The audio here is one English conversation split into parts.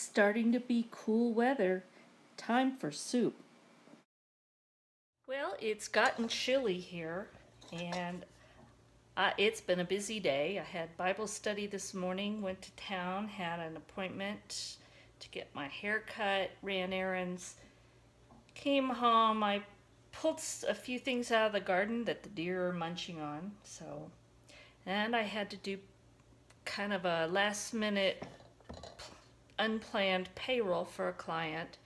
starting to be cool weather. Time for soup. Well, it's gotten chilly here, and it's been a busy day. I had Bible study this morning, went to town, had an appointment to get my hair cut, ran errands, came home. I pulled a few things out of the garden that the deer are munching on, and I had to do kind of a last minute unplanned payroll for a client.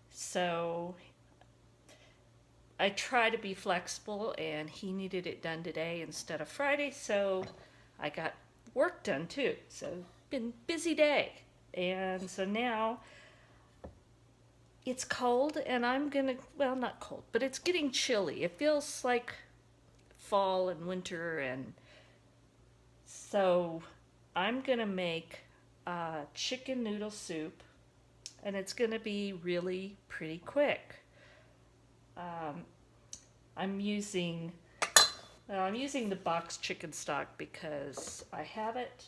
So I try to be flexible, and he needed it done today instead of Friday, so I got work done too. So been busy day. And so now it's cold, and I'm gonna, well, not cold, but it's getting chilly. It feels like fall and winter, and so I'm gonna make chicken noodle soup, and it's gonna be really pretty quick. I'm using the boxed chicken stock because I have it,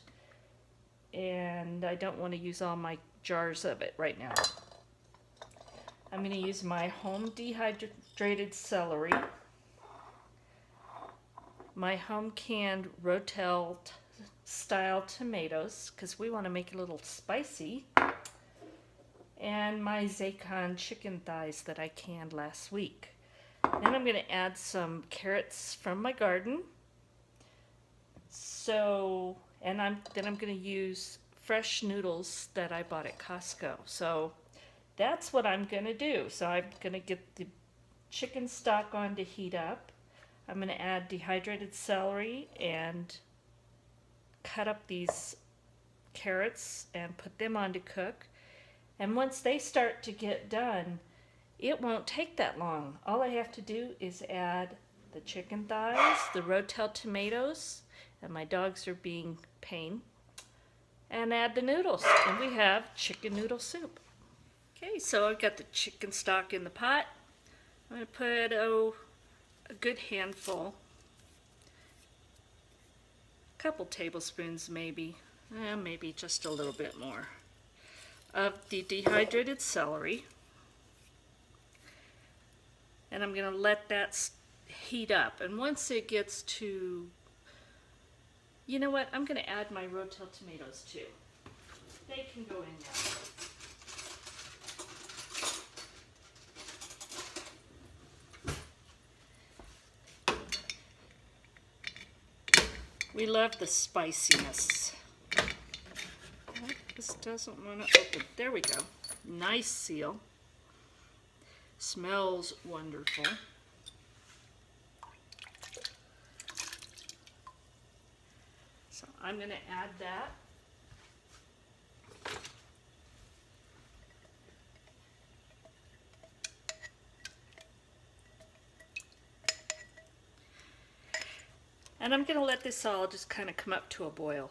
and I don't want to use all my jars of it right now. I'm going to use my home dehydrated celery, my home canned Rotel style tomatoes because we want to make it a little spicy, and my Zaycon chicken thighs that I canned last week. Then I'm going to add some carrots from my garden. And I'm going to use fresh noodles that I bought at Costco. So that's what I'm going to do. So I'm going to get the chicken stock on to heat up. I'm going to add dehydrated celery and cut up these carrots and put them on to cook. And once they start to get done, it won't take that long. All I have to do is add the chicken thighs, the Rotel tomatoes, and my dogs are being pain, and add the noodles, and we have chicken noodle soup. Okay, so I've got the chicken stock in the pot. I'm going to put a good handful, a couple tablespoons maybe just a little bit more, of the dehydrated celery. And I'm going to let that heat up. And once it gets to, you know what, I'm going to add my Rotel tomatoes too. They can go in now. We love the spiciness. This doesn't want to open. There we go. Nice seal. Smells wonderful. So I'm going to add that. And I'm going to let this all just kind of come up to a boil.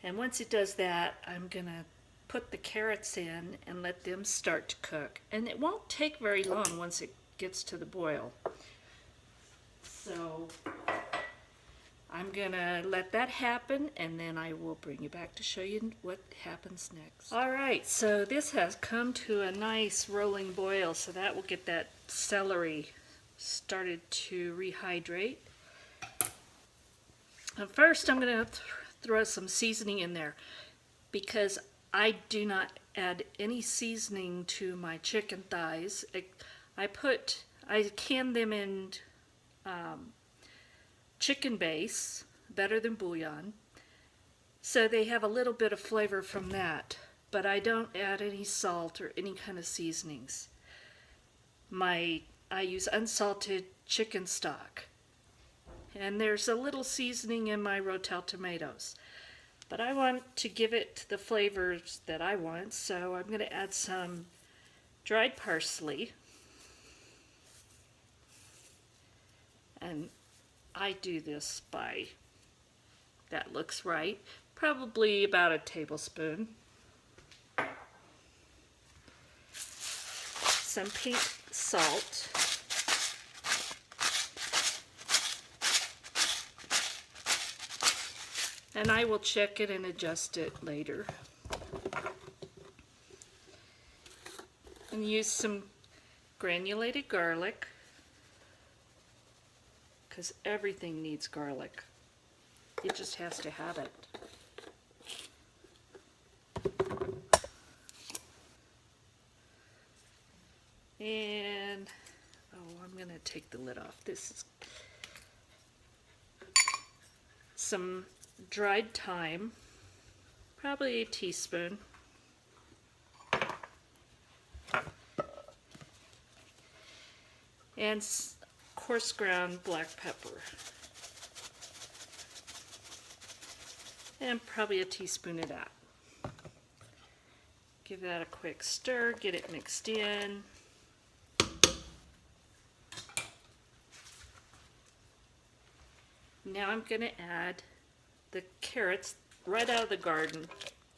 And once it does that, I'm going to put the carrots in and let them start to cook. And it won't take very long once it gets to the boil. So I'm gonna let that happen, and then I will bring you back to show you what happens next. All right, so this has come to a nice rolling boil, so that will get that celery started to rehydrate. And first I'm gonna throw some seasoning in there because I do not add any seasoning to my chicken thighs. I can them in chicken base, better than bouillon, so they have a little bit of flavor from that, but I don't add any salt or any kind of seasonings. I use unsalted chicken stock, and there's a little seasoning in my Rotel tomatoes. But I want to give it the flavors that I want, so I'm going to add some dried parsley. And I do this by, that looks right, probably about a tablespoon. Some pink salt. And I will check it and adjust it later. And use some granulated garlic, because everything needs garlic. It just has to have it. And, oh, I'm going to take the lid off. This is some dried thyme, probably a teaspoon. And coarse ground black pepper. And probably a teaspoon of that. Give that a quick stir, get it mixed in. Now I'm going to add the carrots right out of the garden,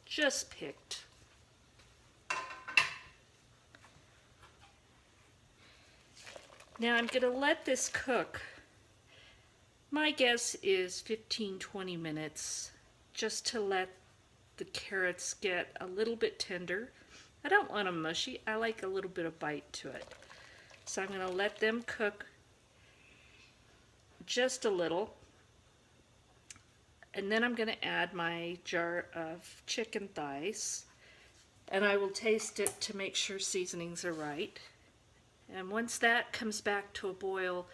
just picked. Now I'm going to let this cook. My guess is 15-20 minutes, just to let the carrots get a little bit tender. I don't want them mushy. I like a little bit of bite to it. So I'm going to let them cook just a little. And then I'm going to add my jar of chicken thighs. And I will taste it to make sure seasonings are right. And once that comes back to a boil,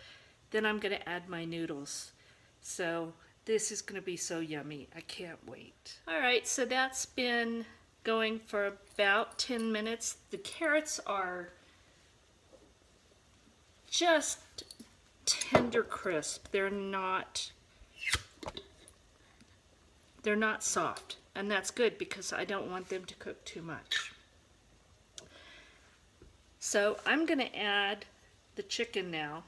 then I'm going to add my noodles. So this is going to be so yummy. I can't wait. Alright, so that's been going for about 10 minutes. The carrots are just tender crisp. They're not soft. And that's good because I don't want them to cook too much. So I'm going to add the chicken now.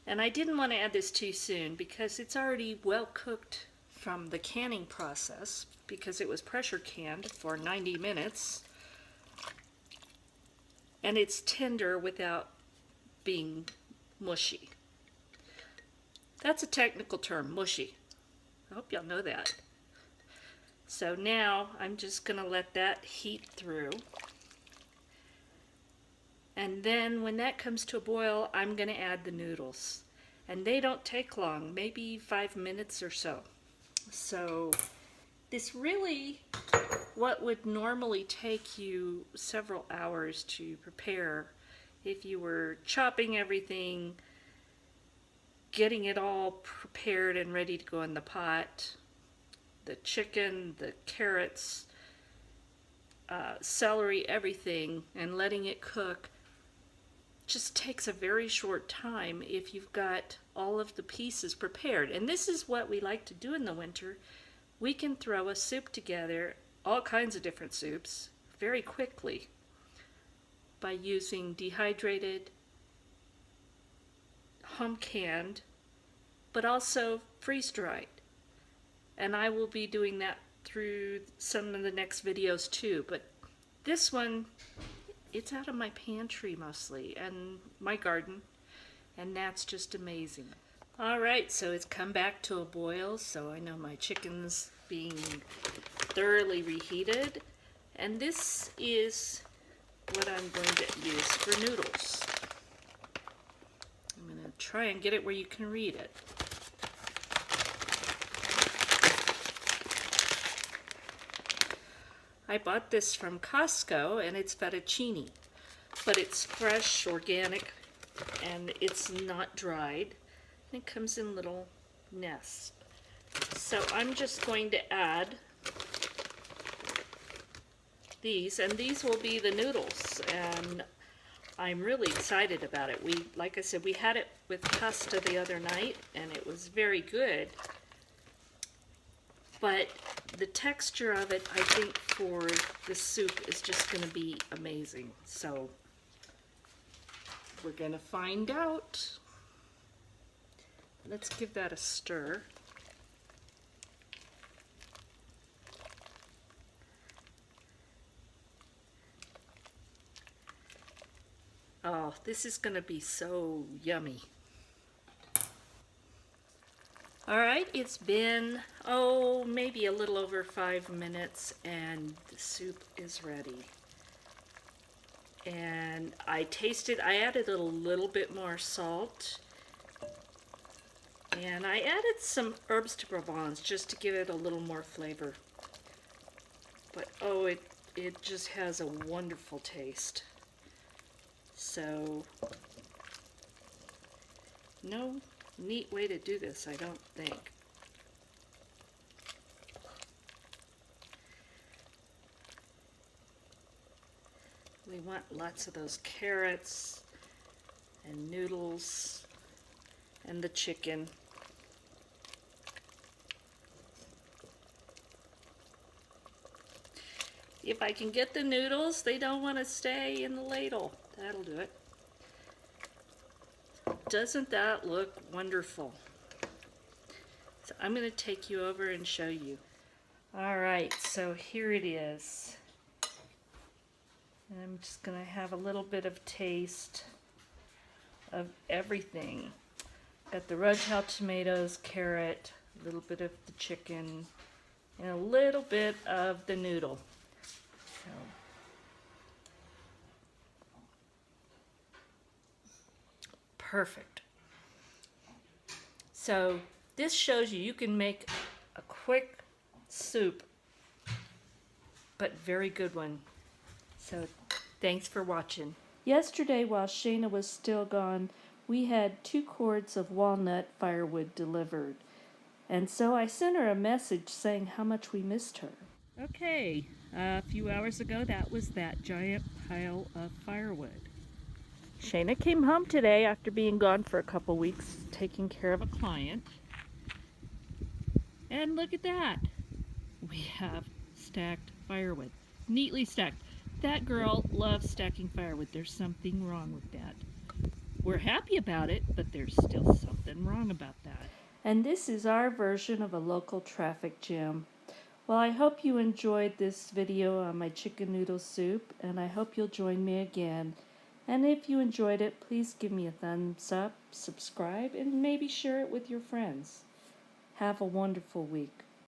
And I didn't want to add this too soon because it's already well cooked from the canning process because it was pressure canned for 90 minutes. And it's tender without being mushy. That's a technical term, mushy. I hope y'all know that. So now I'm just going to let that heat through. And then when that comes to a boil, I'm going to add the noodles. And they don't take long, maybe 5 minutes or so. So this really, what would normally take you several hours to prepare, if you were chopping everything, getting it all prepared and ready to go in the pot, the chicken, the carrots, celery, everything, and letting it cook, just takes a very short time if you've got all of the pieces prepared. And this is what we like to do in the winter. We can throw a soup together, all kinds of different soups, very quickly by using dehydrated, home canned, but also freeze-dried. And I will be doing that through some of the next videos too. But this one, it's out of my pantry mostly and my garden, and that's just amazing. Alright, so it's come back to a boil, so I know my chicken's being thoroughly reheated. And this is what I'm going to use for noodles. I'm going to try and get it where you can read it. I bought this from Costco and it's fettuccine, but it's fresh, organic, and it's not dried. And it comes in little nests. So I'm just going to add these, and these will be the noodles, and I'm really excited about it. Like I said, we had it with pasta the other night and it was very good. But the texture of it, I think, for the soup is just going to be amazing. So we're going to find out. Let's give that a stir. Oh, this is going to be so yummy. Alright, it's been, maybe a little over 5 minutes and the soup is ready. And I added a little bit more salt. And I added some herbs de Provence just to give it a little more flavor. But oh, it just has a wonderful taste. So, no neat way to do this, I don't think. We want lots of those carrots and noodles and the chicken. If I can get the noodles, they don't want to stay in the ladle. That'll do it. Doesn't that look wonderful? So I'm going to take you over and show you. All right, so here it is. And I'm just going to have a little bit of taste of everything. Got the Rotel tomatoes, carrot, a little bit of the chicken, and a little bit of the noodle. So, perfect. So this shows you can make a quick soup, but very good one. So thanks for watching. Yesterday, while Shayna was still gone, we had 2 cords of walnut firewood delivered. And so I sent her a message saying how much we missed her. Okay, a few hours ago, that was that giant pile of firewood. Shayna came home today after being gone for a couple weeks, taking care of a client. And look at that. We have stacked firewood, neatly stacked. That girl loves stacking firewood. There's something wrong with that. We're happy about it, but there's still something wrong about that. And this is our version of a local traffic jam. Well, I hope you enjoyed this video on my chicken noodle soup, and I hope you'll join me again. And if you enjoyed it, please give me a thumbs up, subscribe, and maybe share it with your friends. Have a wonderful week.